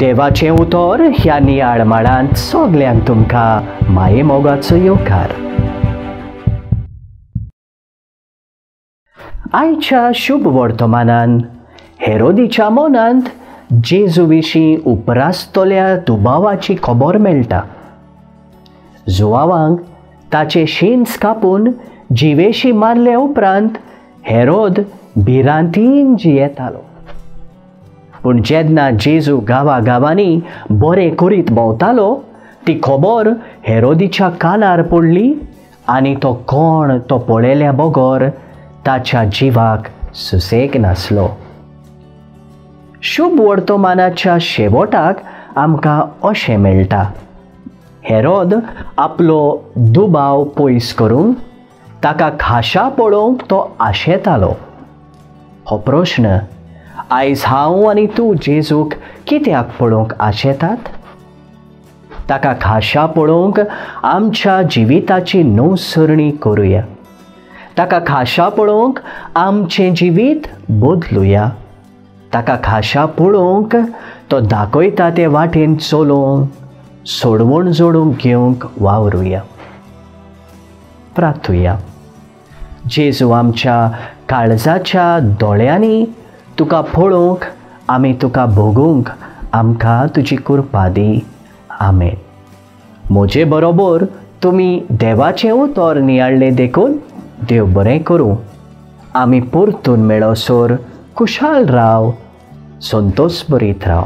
देवाचें उतर ह्या नियाळ माळांत सगल्यांक तुमकां माये मोगाचो येवकार. आयच्या शुभ वर्तमानान हेरोदीच्या मनांत जेजू विशीं उपरासतल्या दुबावाची खबर मेळटा. जुआवांक ताचे शिन्स कापून जिवेशी मारले उपरांत हेरोद भिरांतीन जियेतालो. पूण जेन्ना जेजू गांवांनी बरें करीत भोंवतालो ती खबर हेरोदीच्या कानार पडली आनी तो कोण तो पळयल्या बगर ताच्या जिवाक सुसेग नासलो. शुभ वर्तमानाच्या शेवटाक आमकां अशें मेळटा. हेरोद आपलो दुबाव पयस करूंक ताका खाशा पळोवंक तो आशेतालो. हो प्रश्न आयज हांव आनी तूं जेजूक कित्याक पळोवंक आशेतात? ताका खाशा पळोवंक आमच्या जिविताची नवसरणी करुया. ताका खाशा पळोवंक आमचें जिवीत बदलुया. ताका खाशा पळोवंक तो दाखयता ते वाटेन चलोवंक सोडवण जोडूंक घेवंक वावरुया. प्रार्थुया. जेजू आमच्या काळजाच्या दोळ्यांनी तुका पळोवंक आमी तुका भोगूंक आमकां तुजी कृपा दी. आमेन. म्हजे बरोबर तुमी देवाचें उतर नियाळ्ळें देखून देव बरें करूं. आमी परतून मेळोसर कुशाल राव, संतोष बरीत राव.